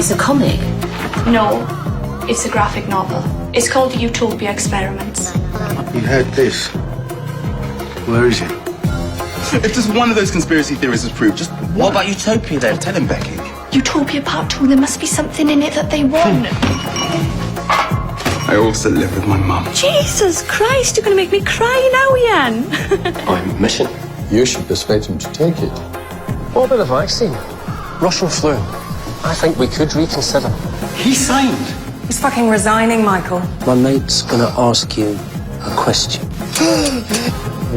It's a comic. No, it's a graphic novel. It's called Utopia Experiments. You heard this. Where is it? If just one of those conspiracy theories is proved, just one. What about Utopia then? Tell him, Becky. Utopia Part 2, there must be something in it that they want. I also live with my mum. Jesus Christ, you're going to make me cry now, Ian. I'm mission. You should persuade him to take it. What about the vaccine? Russian flu. I think we could reconsider. He signed. He's fucking resigning, Michael. My mate's gonna ask you a question.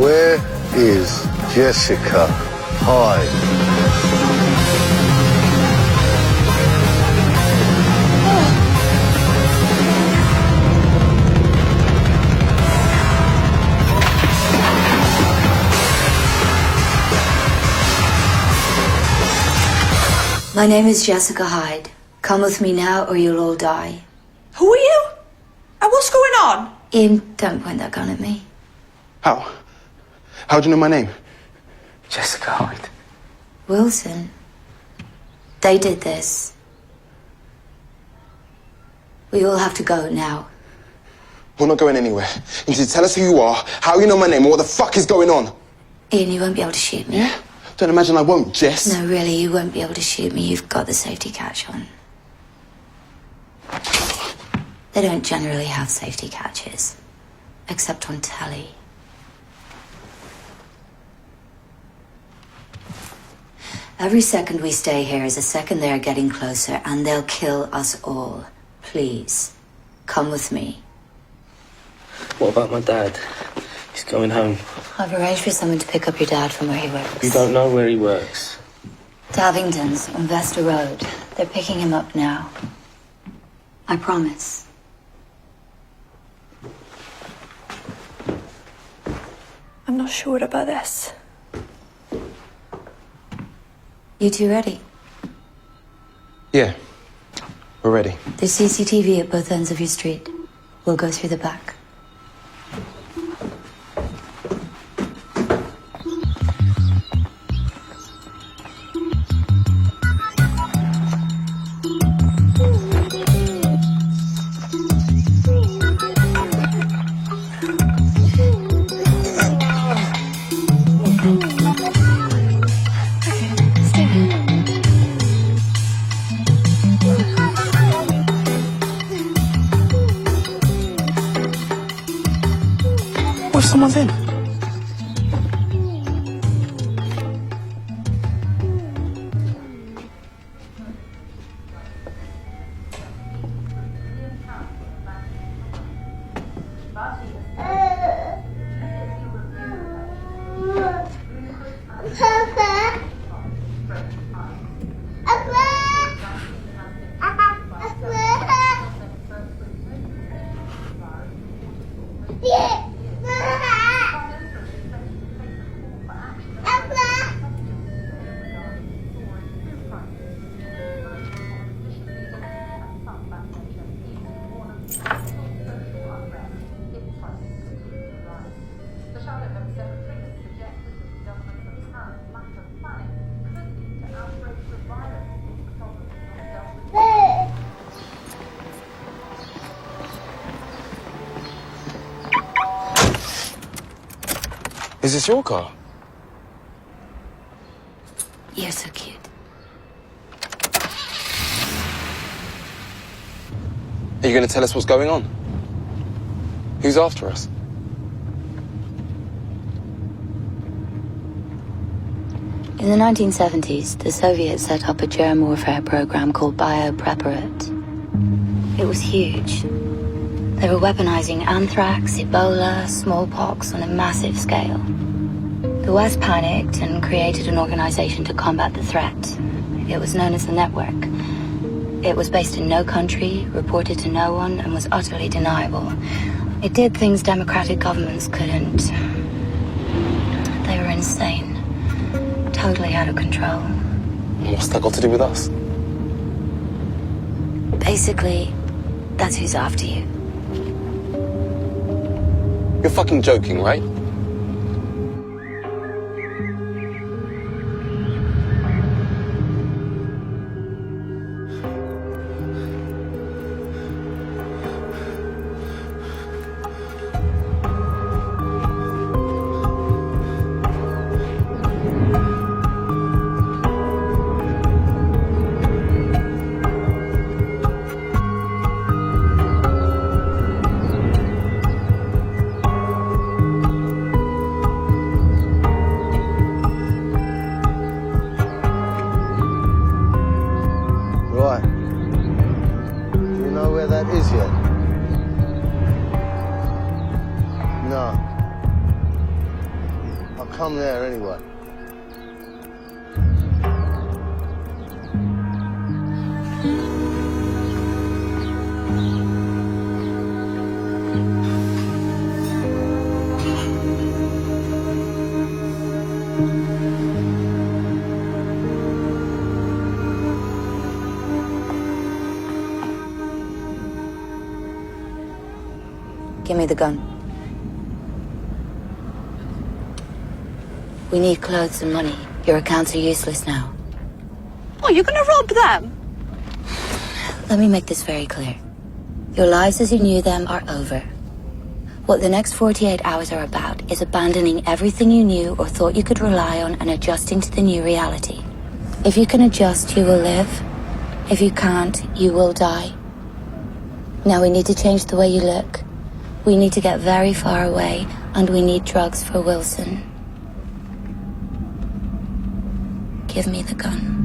Where is Jessica Hyde? My name is Jessica Hyde. Come with me now or you'll all die. Who are you? And what's going on? Ian, don't point that gun at me. How? How do you know my name? Jessica Hyde. Wilson. They did this. We all have to go now. We're not going anywhere. You need to tell us who you are, how you know my name, and what the fuck is going on. Ian, you won't be able to shoot me. Yeah? Don't imagine I won't, Jess. No, really, you won't be able to shoot me. You've got the safety catch on. They don't generally have safety catches. Except on telly. Every second we stay here is a second they're getting closer, and they'll kill us all. Please, come with me. What about my dad? He's going home. I've arranged for someone to pick up your dad from where he works. You don't know where he works. Davington's on Vesta Road. They're picking him up now. I promise. I'm not sure about this. You two ready? Yeah. We're ready. There's CCTV at both ends of your street. We'll go through the back. What if someone's in? Is this your car? You're so cute. Are you going to tell us what's going on? Who's after us? In the 1970s, the Soviets set up a germ warfare program called BioPreparat. It was huge. They were weaponizing anthrax, Ebola, smallpox on a massive scale. The West panicked and created an organization to combat the threat. It was known as the Network. It was based in no country, reported to no one, and was utterly deniable. It did things democratic governments couldn't. They were insane. Totally out of control. What's that got to do with us? Basically, that's who's after you. You're fucking joking, right? come there anyway? Give me the gun. We need clothes and money. Your accounts are useless now. What, you're gonna rob them? Let me make this very clear. Your lives as you knew them are over. What the next 48 hours are about is abandoning everything you knew or thought you could rely on and adjusting to the new reality. If you can adjust, you will live. If you can't, you will die. Now we need to change the way you look. We need to get very far away, and we need drugs for Wilson. Give me the gun.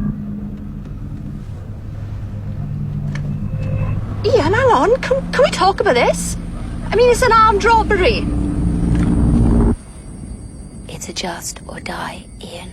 Ian, hang on. Can we talk about this? I mean, it's an armed robbery. It's a just or die, Ian.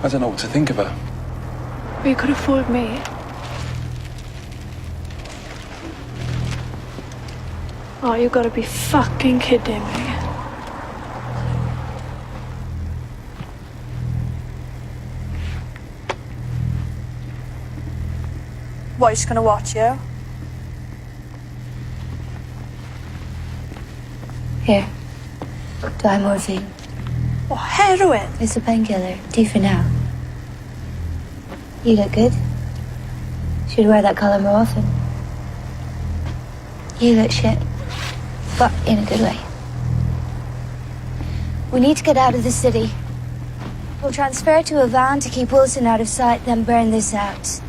I don't know what to think about. But you could have fooled me. Oh, you gotta be fucking kidding me. What, you're just gonna watch you? Here. Try morphine. What, heroin? It's a painkiller. Do for now. You look good. Should wear that color more often. You look shit. But in a good way. We need to get out of the city. We'll transfer to a van to keep Wilson out of sight, then burn this out.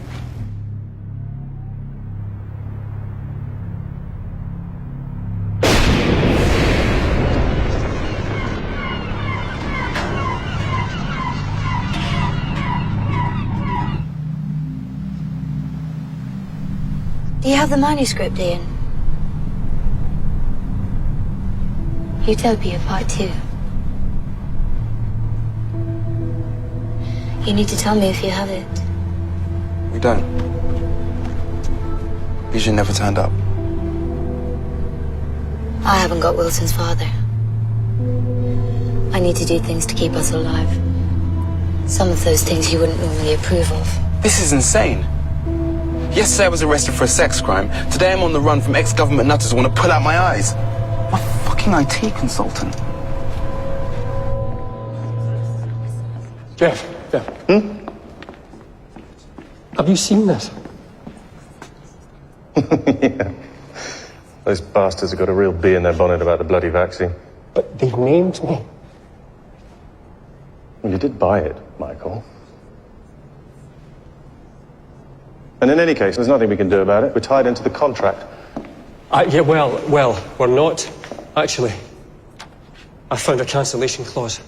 Do you have the manuscript, Ian? Utopia Part 2. You need to tell me if you have it. We don't. Vision never turned up. I haven't got Wilson's father. I need to do things to keep us alive. Some of those things you wouldn't normally approve of. This is insane. Yesterday I was arrested for a sex crime. Today I'm on the run from ex-government nutters who want to pull out my eyes. I'm a fucking IT consultant. Jeff. Have you seen this? Yeah. Those bastards have got a real bee in their bonnet about the bloody vaccine. But they named me. Well, you did buy it, Michael. And in any case, there's nothing we can do about it. We're tied into the contract. Yeah, well, we're not. Actually, I found a cancellation clause.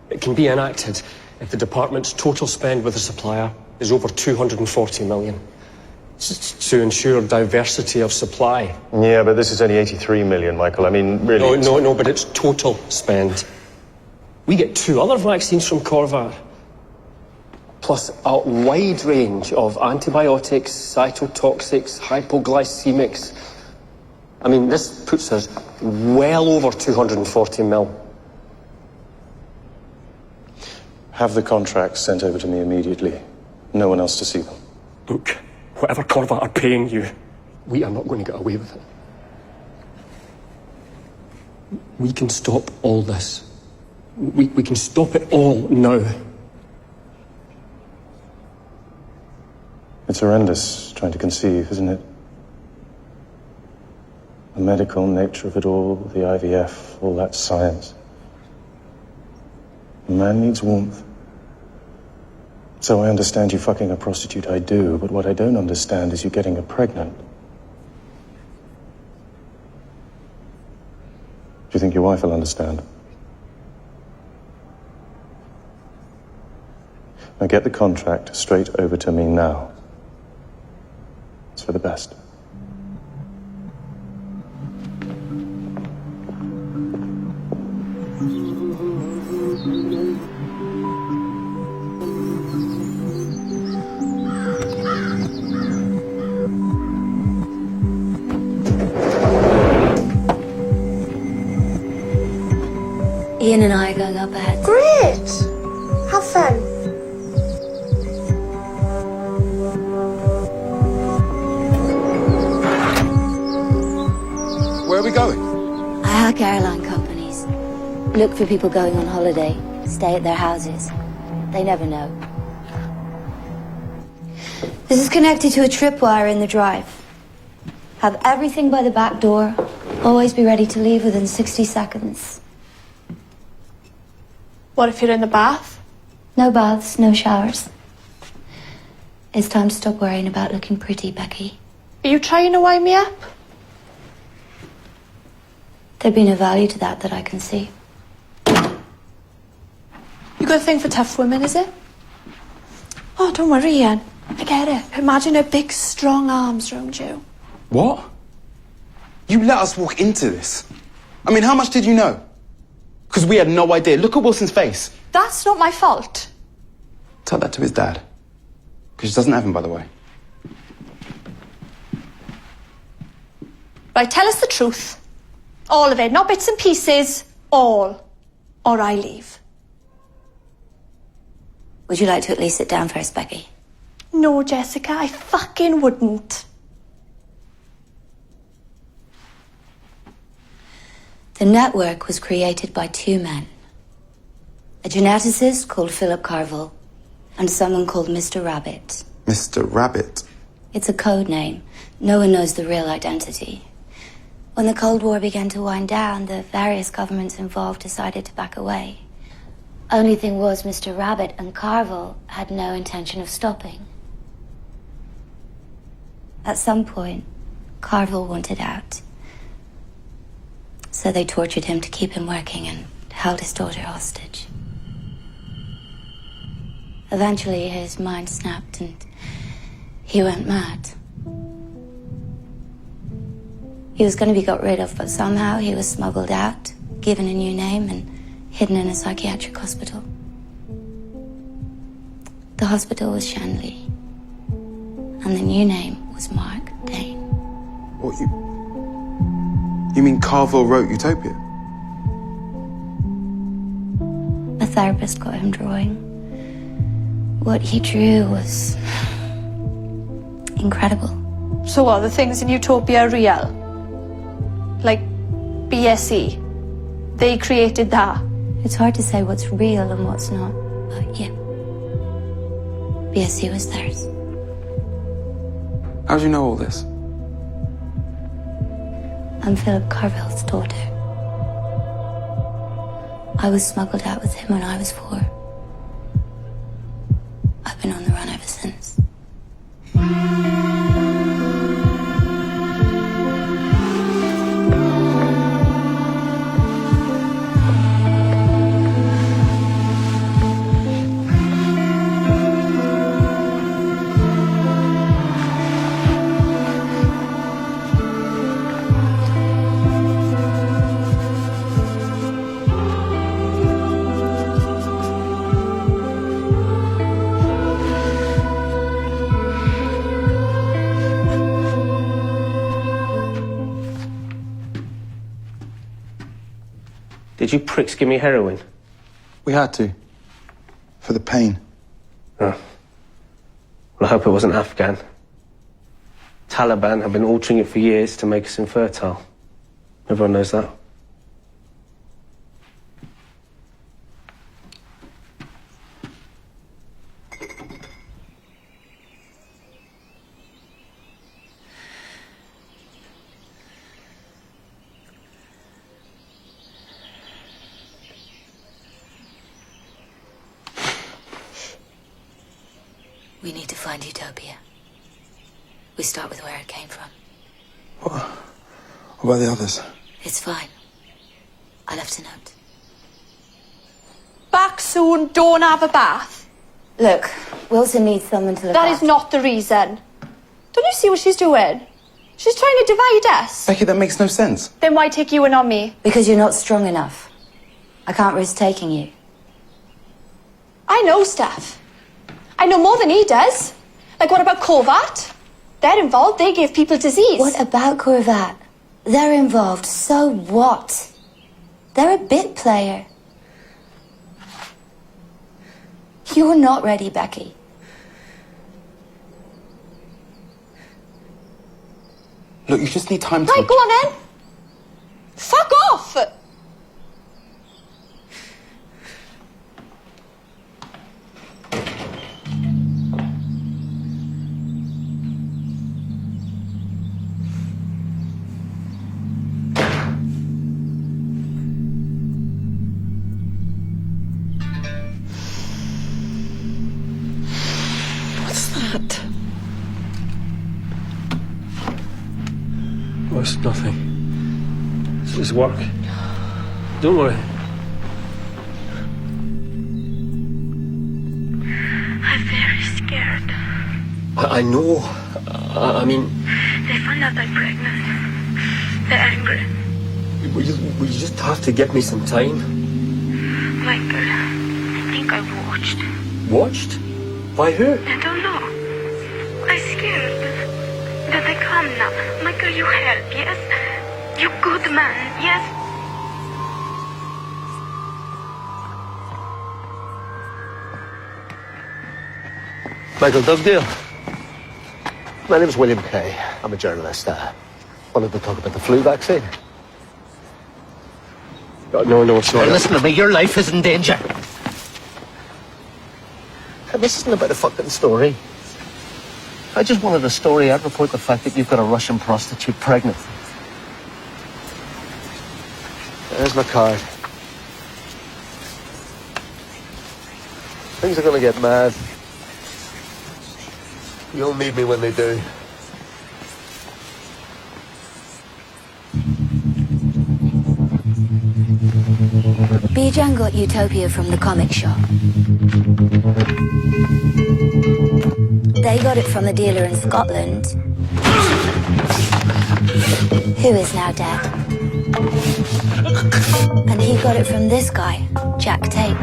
It can be enacted if the department's total spend with the supplier is over 240 million. To ensure diversity of supply. Yeah, but this is only 83 million, Michael. I mean, really... No, but it's total spend. We get 2 other vaccines from Corvair. Plus a wide range of antibiotics, cytotoxics, hypoglycemics. I mean, this puts us well over 240 mil. Have the contracts sent over to me immediately. No one else to see them. Look, whatever Corvair are paying you, we are not going to get away with it. We can stop all this. We can stop it all now. It's horrendous trying to conceive, isn't it? The medical nature of it all, the IVF, all that science. A man needs warmth. So I understand you fucking a prostitute, I do, but what I don't understand is you getting her pregnant. Do you think your wife will understand? Now get the contract straight over to me now. It's for the best. Ian and I are going up ahead. Great! Have fun. Where are we going? I hack airline companies. Look for people going on holiday. Stay at their houses. They never know. This is connected to a tripwire in the drive. Have everything by the back door. Always be ready to leave within 60 seconds. What if you're in the bath? No baths, no showers. It's time to stop worrying about looking pretty, Becky. Are you trying to wind me up? There'd be no value to that I can see. You got a thing for tough women, is it? Oh, don't worry, Ian. I get it. Imagine her big, strong arms round you. What? You let us walk into this. I mean, how much did you know? Because we had no idea. Look at Wilson's face. That's not my fault. Tell that to his dad. Because he doesn't have him, by the way. Right, tell us the truth. All of it, not bits and pieces. All. Or I leave. Would you like to at least sit down first, Becky? No, Jessica, I fucking wouldn't. The network was created by two men. A geneticist called Philip Carville and someone called Mr. Rabbit. Mr. Rabbit. It's a code name. No one knows the real identity. When the Cold War began to wind down, the various governments involved decided to back away. Only thing was, Mr. Rabbit and Carville had no intention of stopping. At some point, Carville wanted out. So they tortured him to keep him working and held his daughter hostage. Eventually, his mind snapped and he went mad. He was going to be got rid of, but somehow he was smuggled out, given a new name, and hidden in a psychiatric hospital. The hospital was Shanley, and the new name was Mark Dane. What, you mean Carville wrote Utopia? A therapist got him drawing. What he drew was incredible. So are the things in Utopia real? Like BSE? They created that? It's hard to say what's real and what's not, but yeah. BSC was theirs. How do you know all this? I'm Philip Carville's daughter. I was smuggled out with him when I was 4. I've been on the run ever since. Did you pricks give me heroin? We had to. For the pain. Oh. Well, I hope it wasn't Afghan. Taliban have been altering it for years to make us infertile. Everyone knows that. We need to find Utopia. We start with where it came from. What about the others? It's fine. I left a note. Back soon, don't have a bath. Look, Wilson needs someone to look That after. is not the reason. Don't you see what she's doing? She's trying to divide us. Becky, that makes no sense. Then why take you in on me? Because you're not strong enough. I can't risk taking you. I know stuff. I know more than he does. Like, what about Corvat? They're involved. They give people disease. What about Corvat? They're involved. So what? They're a bit player. You're not ready, Becky. Look, you just need time to... Right, go on then. Fuck off! Oh, it's nothing. It's work. Don't worry. I'm very scared. I know. I mean... They found out I'm pregnant. They're angry. We just have to give me some time. Michael, I think I watched. Watched? By who? I don't know. I'm scared. That they come now. Michael, you help, yes? You good man, yes? Michael Dugdale. My name's William Kay. I'm a journalist. Wanted to talk about the flu vaccine. No, it's not. Listen to me, your life is in danger. This isn't about a fucking story. I just wanted a story. I'd report the fact that you've got a Russian prostitute pregnant. There's my card. Things are gonna get mad. You'll need me when they do. Bijan got Utopia from the comic shop. They got it from the dealer in Scotland, who is now dead. And he got it from this guy, Jack Tate,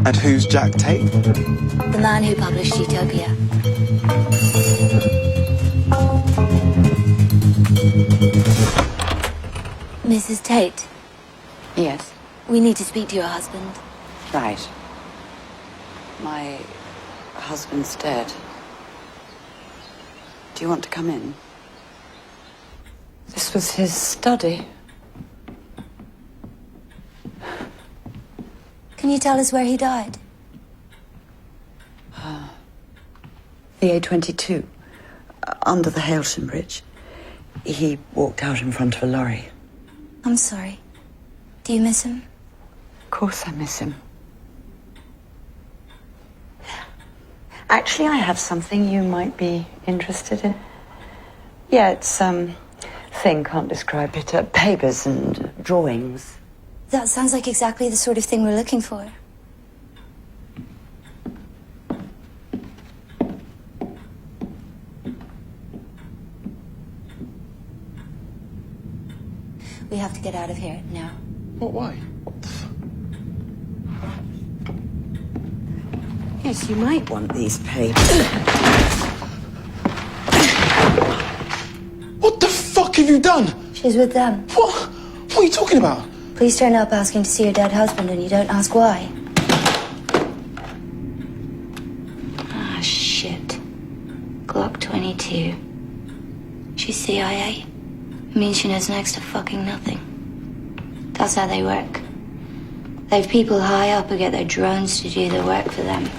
And who's Jack Tate? the man who published Utopia. Mrs. Tate, Yes, we need to speak to your husband. right. My husband's dead. Do you want to come in? This was his study. Can you tell us where he died? The A22, under the Hailsham Bridge. He walked out in front of a lorry. I'm sorry. Do you miss him? Of course I miss him. Actually, I have something you might be interested in. Yeah, it's, thing, can't describe it. Papers and drawings. That sounds like exactly the sort of thing we're looking for. We have to get out of here now. What, why? Yes, you might want these papers. What the fuck have you done? She's with them. What? What are you talking about? Please turn up asking to see your dead husband and you don't ask why. Ah, shit. Glock 22. She's CIA. It means she knows next to fucking nothing. That's how they work. They have people high up who get their drones to do the work for them.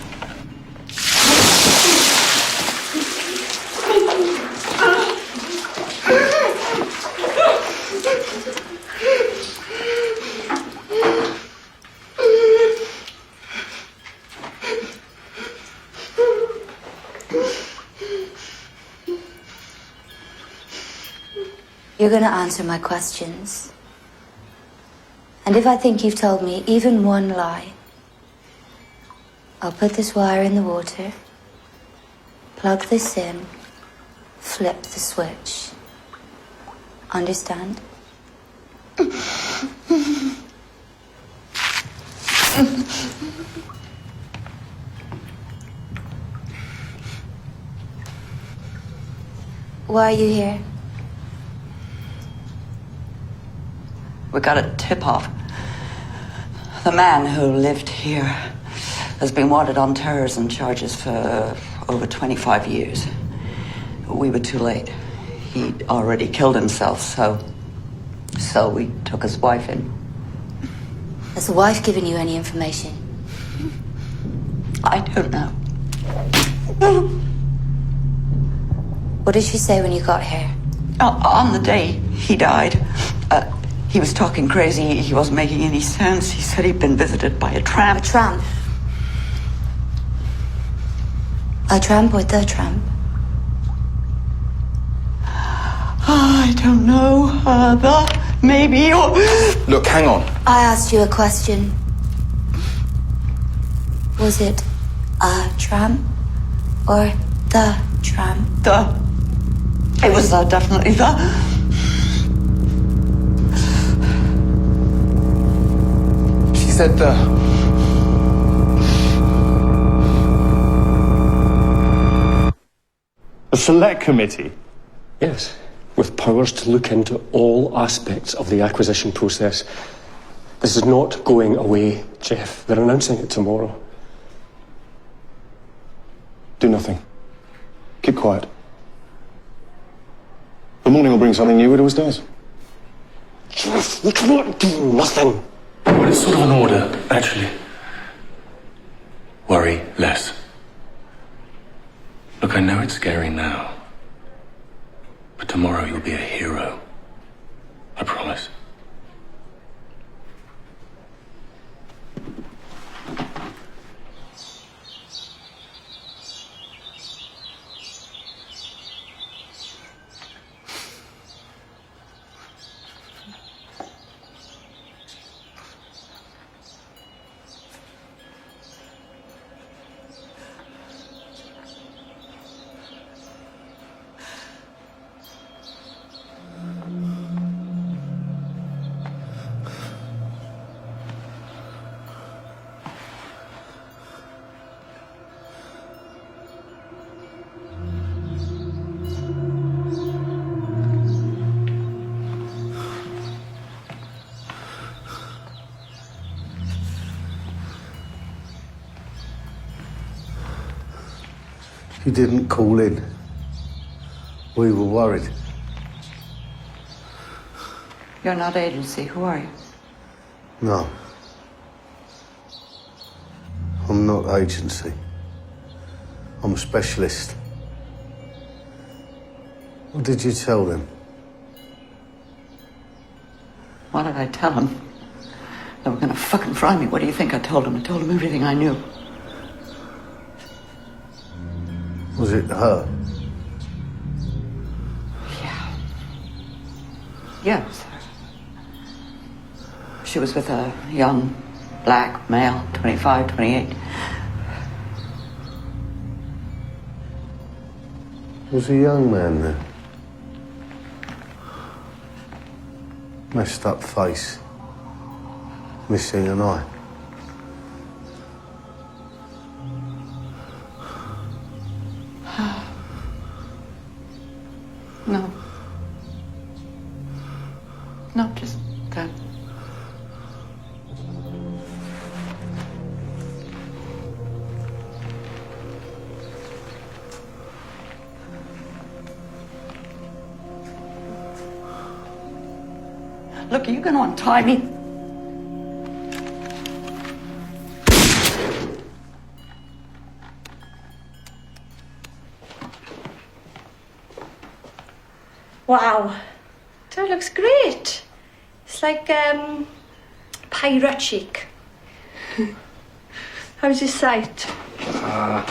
You're gonna answer my questions. And if I think you've told me even one lie, I'll put this wire in the water, plug this in, flip the switch. Understand? Why are you here? We got a tip-off. The man who lived here has been wanted on terrorism charges for over 25 years. We were too late. He'd already killed himself, so we took his wife in. Has the wife given you any information? I don't know. What did she say when you got here? On the day he died, he was talking crazy. He wasn't making any sense. He said he'd been visited by a tramp. A tramp? A tramp or the tramp? I don't know. Maybe. Look, hang on. I asked you a question. Was it a tramp or the tramp? It was definitely the. She said the. A select committee? Yes, with powers to look into all aspects of the acquisition process. This is not going away, Jeff. They're announcing it tomorrow. Do nothing. Keep quiet. The morning will bring something new, it always does. Jeff, we cannot do nothing. Well, it's sort of an order, actually. Worry less. Look, I know it's scary now. But tomorrow you'll be a hero. I promise. You didn't call in. We were worried. You're not agency. Who are you? No. I'm not agency. I'm a specialist. What did you tell them? What did I tell them? They were gonna fucking fry me. What do you think I told them? I told them everything I knew. Was it her? Yeah. Yeah, it was her. She was with a young black male, 25, 28. Was a young man there? Messed up face. Missing an eye. No. No, just that. Look, are you going to untie me? Wow, that looks great. It's like pirate chic. How's your sight? I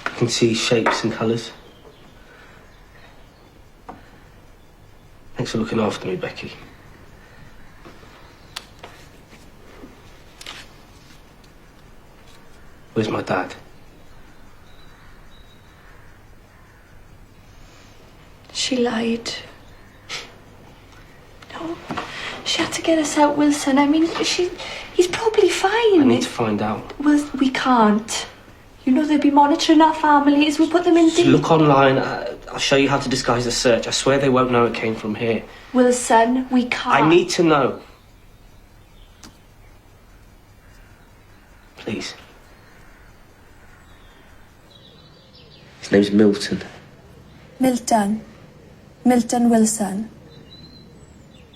can see shapes and colours. Thanks for looking after me, Becky. Where's my dad? She lied. No, she had to get us out, Wilson. I mean, he's probably fine. I need to find out. Well, we can't. You know they'll be monitoring our families. We'll put them in Just look online. I'll show you how to disguise the search. I swear they won't know it came from here. Wilson, we can't. I need to know. Please. His name's Milton. Milton. Milton Wilson.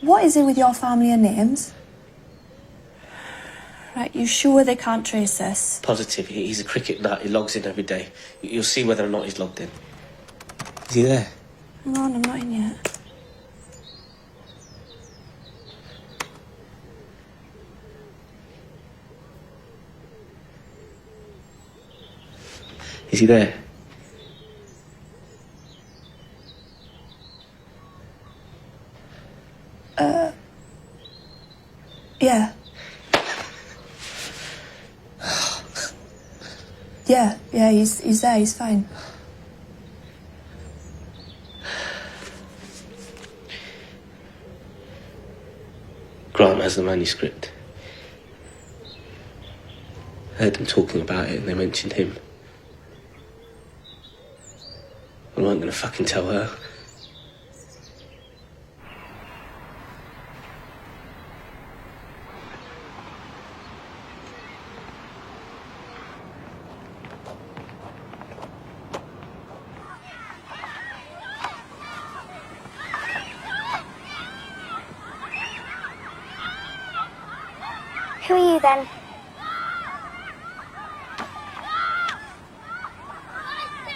What is it with your family and names? Right, you sure they can't trace us? Positive. He's a cricket nut. He logs in every day. You'll see whether or not he's logged in. Is he there? Hang on, I'm not in yet. Is he there? Yeah. Yeah, he's there, he's fine. Grant has the manuscript. I heard them talking about it and they mentioned him. I wasn't gonna fucking tell her. Who are you then?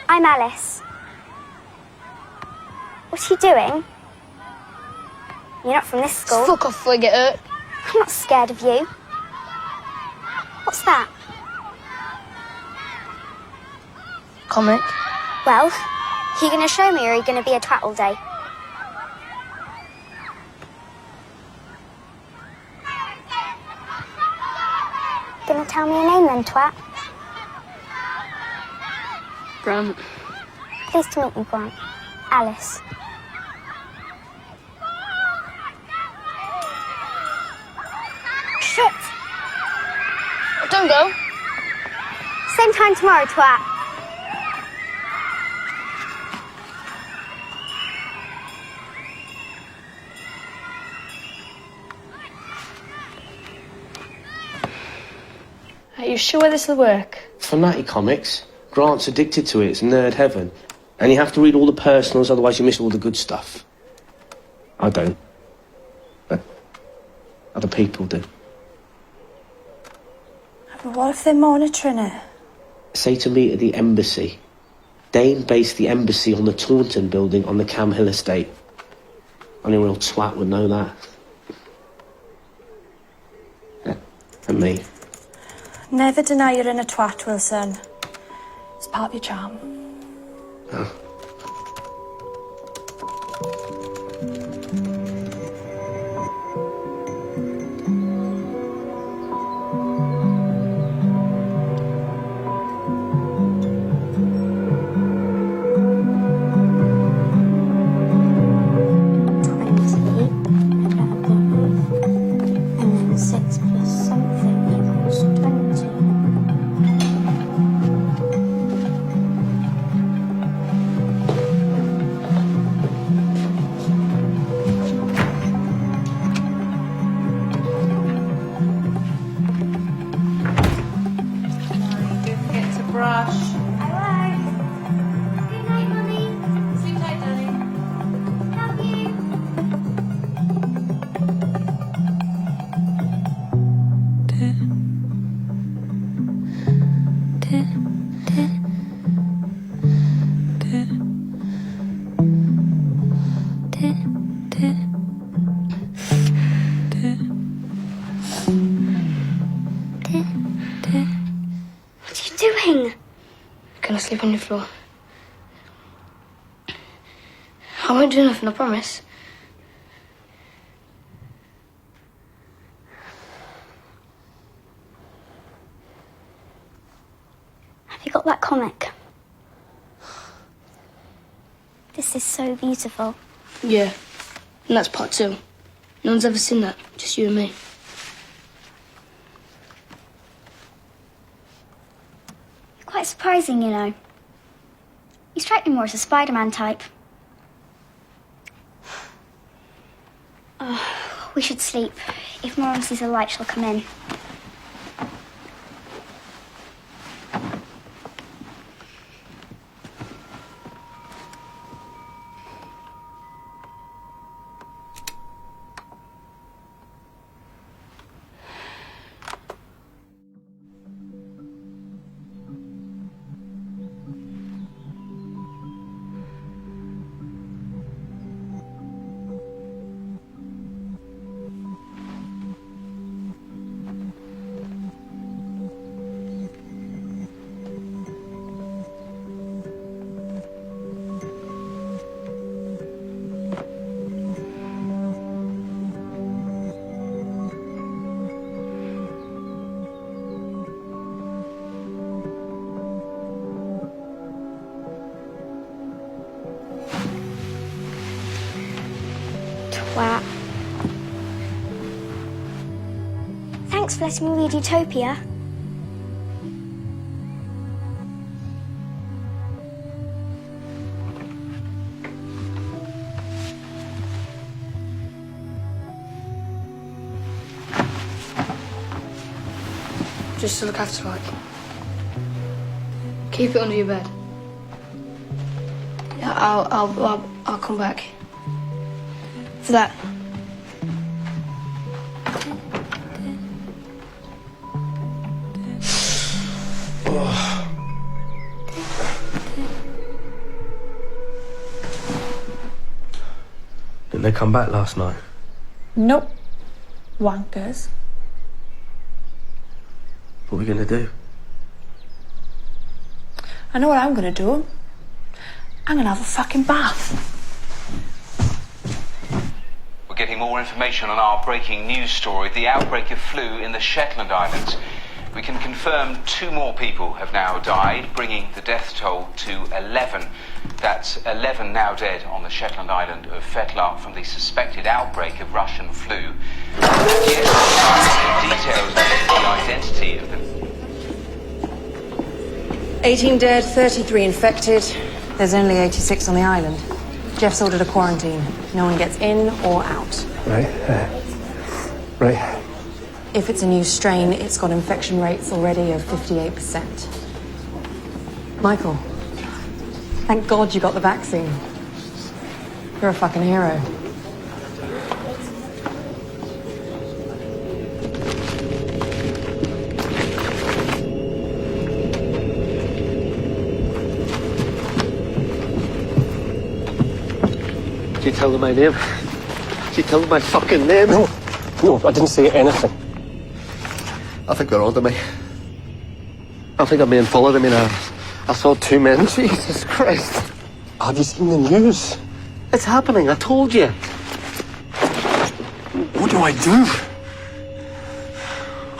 I'm Alice. What are you doing? You're not from this school. Fuck off, Frigate. I'm not scared of you. What's that? Comic. Well, are you going to show me or are you going to be a twat all day? Gonna tell me your name then, twat? Grant. Pleased to meet you, Grant. Alice. Shit! Don't go. Same time tomorrow, twat. Are you sure this will work? Fanatic comics. Grant's addicted to it. It's nerd heaven. And you have to read all the personals, otherwise you miss all the good stuff. I don't. But other people do. But what if they're monitoring it? Say to me at the embassy. Dane based the embassy on the Taunton building on the Cam Hill estate. Only a real twat would know that. Yeah. And me. Never deny you're in a twat, Wilson. It's part of your charm. Oh. And then 6 plus something equals 20. What are you doing? Can I sleep on your floor? I won't do nothing, I promise. that comic? This is so beautiful. Yeah, and that's part 2. No one's ever seen that, just you and me. You're quite surprising, you know. You strike me more as a Spider-Man type. We should sleep. If Mom sees a light, she'll come in. Twat. Thanks for letting me read Utopia. Just to look after Mike. Keep it under your bed. Yeah, I'll come back. For that. Didn't they come back last night? Nope. Wankers. What are we gonna do? I know what I'm gonna do. I'm gonna have a fucking bath. We're getting more information on our breaking news story, the outbreak of flu in the Shetland Islands. We can confirm 2 more people have now died, bringing the death toll to 11. That's 11 now dead on the Shetland island of Fetlar from the suspected outbreak of Russian flu. Yet, details of the identity of them. 18 dead, 33 infected. There's only 86 on the island. Jeff's ordered a quarantine. No one gets in or out. Right. If it's a new strain, it's got infection rates already of 58%. Michael, thank God you got the vaccine. You're a fucking hero. Did you tell them my name? Did you tell them my fucking name? No, I didn't say anything. I think they're onto me. I think I'm being followed. I mean, I saw 2 men. Jesus Christ. Have you seen the news? It's happening, I told you. What do I do?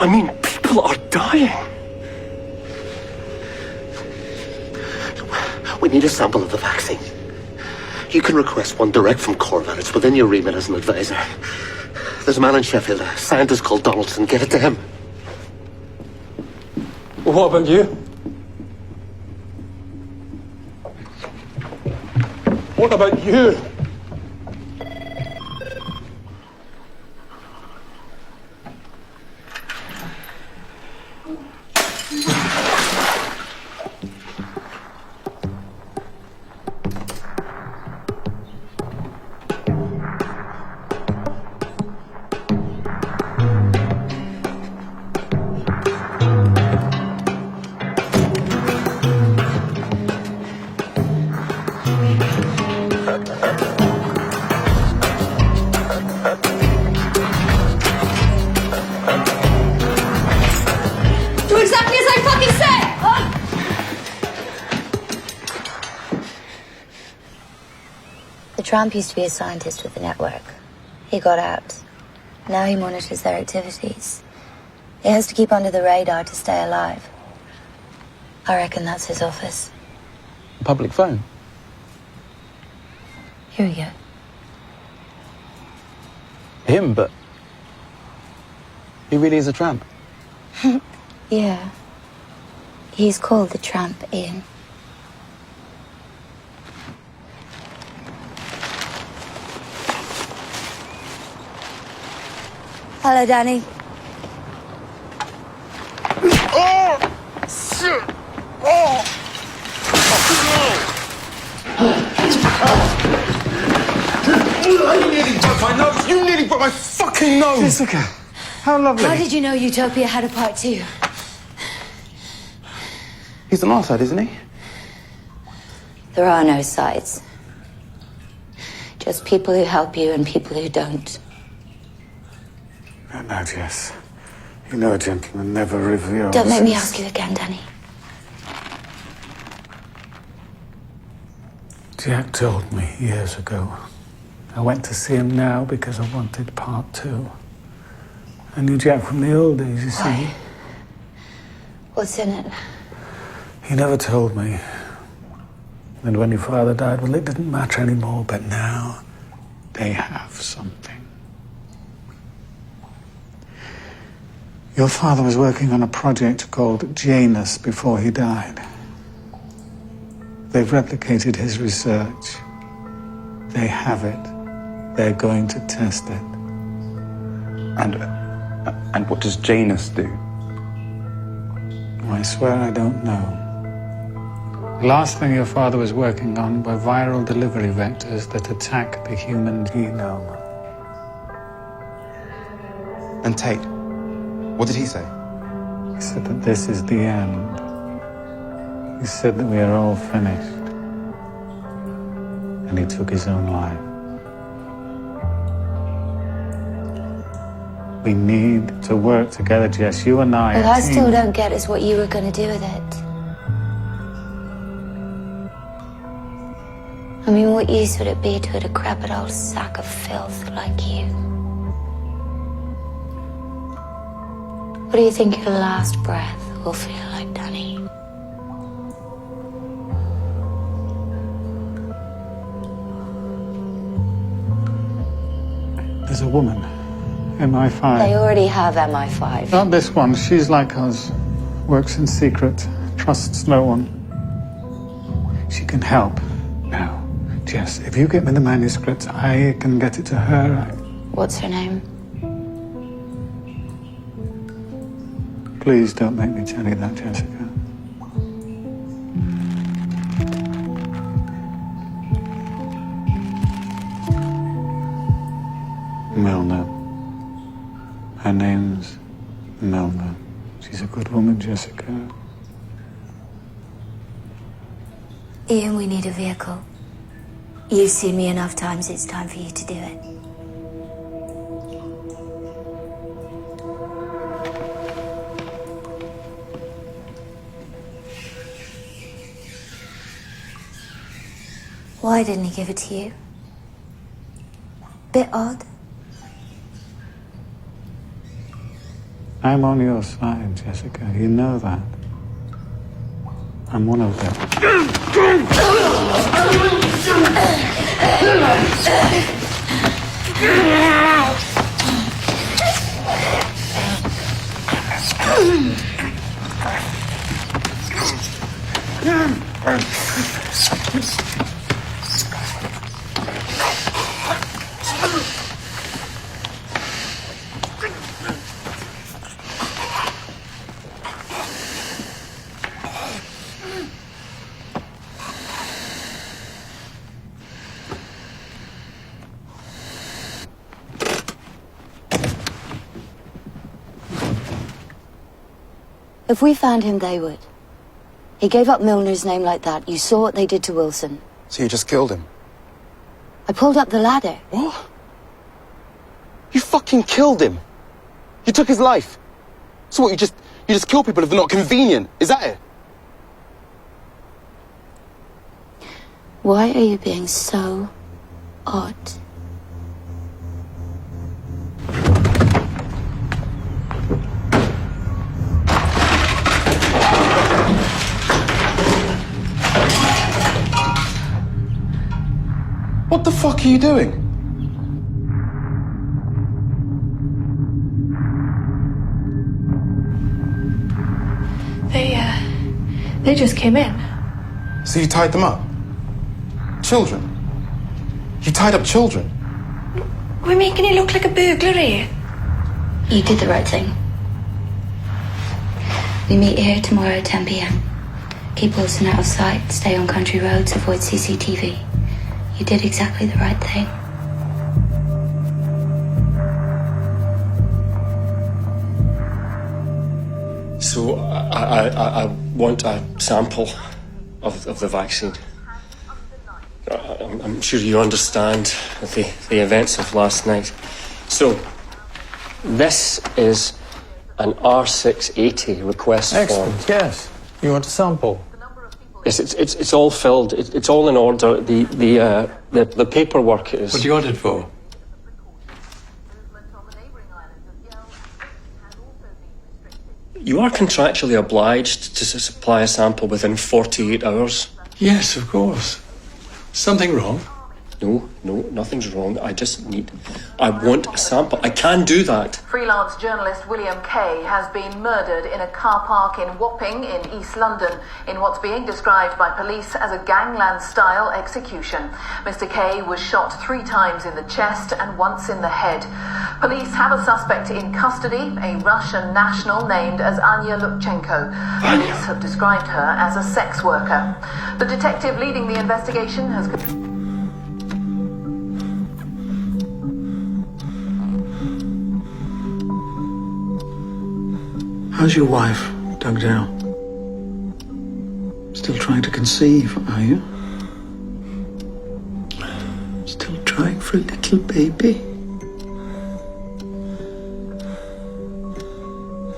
I mean, people are dying. We need a sample of the vaccine. You can request one direct from Corvat. It's within your remit as an advisor. There's a man in Sheffield, a scientist called Donaldson. Give it to him. What about you? What about you? Trump used to be a scientist with the network. He got out. Now he monitors their activities. He has to keep under the radar to stay alive. I reckon that's his office. A public phone. Here we go. Him, but he really is a tramp. Yeah. He's called the Tramp, Ian. Hello, Danny. Oh! Shit! Oh! You nearly broke my nose! You nearly broke my fucking nose! Jessica, how lovely. How did you know Utopia had a part 2? He's on our side, isn't he? There are no sides. Just people who help you and people who don't. No, Jess. You know a gentleman never reveals... Don't make me ask you again, Danny. Jack told me years ago. I went to see him now because I wanted part 2. I knew Jack from the old days, you see. Why? What's in it? He never told me. And when your father died, well, it didn't matter anymore, but now they have something. Your father was working on a project called Janus before he died. They've replicated his research. They have it. They're going to test it. And what does Janus do? I swear I don't know. The last thing your father was working on were viral delivery vectors that attack the human genome. And Tate, what did he say? He said that this is the end. He said that we are all finished. And he took his own life. We need to work together, Jess. You and I. What I still don't get is what you were going to do with it. I mean, what use would it be to a decrepit old sack of filth like you? What do you think your last breath will feel like, Danny? There's a woman, MI5. They already have MI5. Not this one. She's like us. Works in secret. Trusts no one. She can help. Now, Jess, if you get me the manuscript, I can get it to her. What's her name? Please don't make me tell you that, Jessica. Milner. Her name's Milner. She's a good woman, Jessica. Ian, we need a vehicle. You've seen me enough times, it's time for you to do it. Why didn't he give it to you? Bit odd. I'm on your side, Jessica. You know that. I'm one of them. If we found him, they would. He gave up Milner's name like that. You saw what they did to Wilson. So you just killed him? I pulled up the ladder. What? You fucking killed him. You took his life. So what, you just kill people if they're not convenient? Is that it? Why are you being so odd? What the fuck are you doing? They just came in. So you tied them up? Children? You tied up children? We're making it look like a burglary. You did the right thing. We meet here tomorrow at 10 p.m. Keep Wilson out of sight, stay on country roads, avoid CCTV. You did exactly the right thing. So I want a sample of the vaccine. I'm sure you understand the events of last night. So this is an R680 request form. Excellent, yes. You want a sample? Yes, it's all filled. It's all in order. The paperwork is. What do you want it for? You are contractually obliged to supply a sample within 48 hours. Yes, of course. Something wrong? No, nothing's wrong. I want a sample. I can do that. Freelance journalist William Kay has been murdered in a car park in Wapping in East London in what's being described by police as a gangland-style execution. Mr. Kay was shot 3 times in the chest and once in the head. Police have a suspect in custody, a Russian national named as Anya Lukchenko. Police have described her as a sex worker. The detective leading the investigation has... How's your wife, Dugdale? Still trying to conceive, are you? Still trying for a little baby?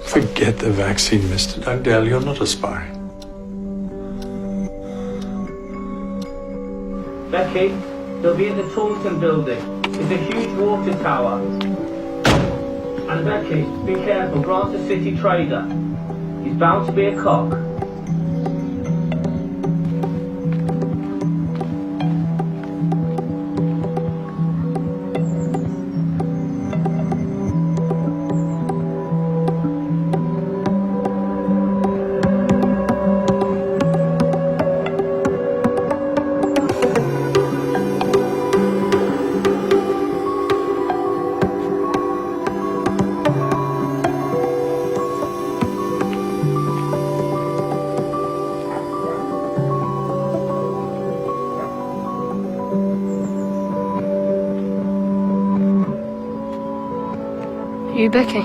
Forget the vaccine, Mr. Dugdale. You're not a spy. Becky, they'll be in the Taunton building. It's a huge water tower. And Becky, be careful, Grant's a city trader. He's bound to be a cock. You, Becky?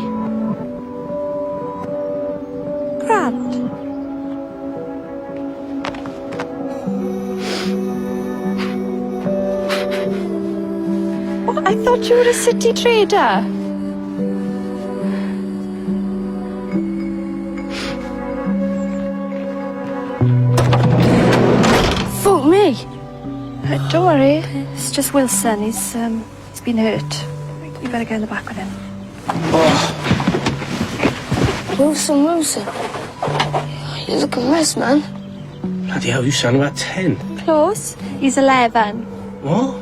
Grant. What? I thought you were a city trader. Fuck me! Don't worry, it's just Wilson. He's been hurt. You better go in the back with him. Wilson. You look a mess, man. Bloody hell, you sound about 10. Close. He's 11. What?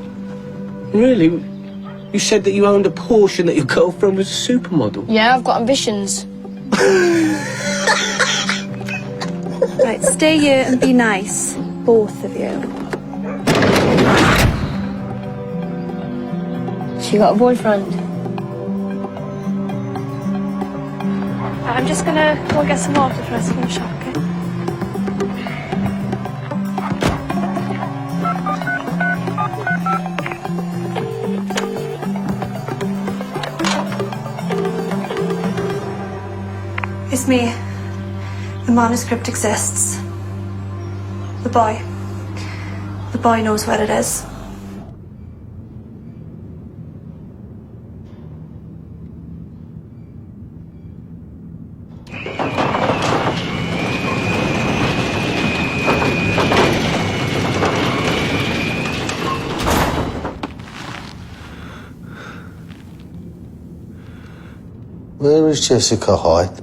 Really? You said that you owned a Porsche and that your girlfriend was a supermodel? Yeah, I've got ambitions. Right, stay here and be nice. Both of you. She got a boyfriend. I'm just gonna go get some water for us from the shop, okay? It's me. The manuscript exists. The boy knows where it is. Where is Jessica Hyde?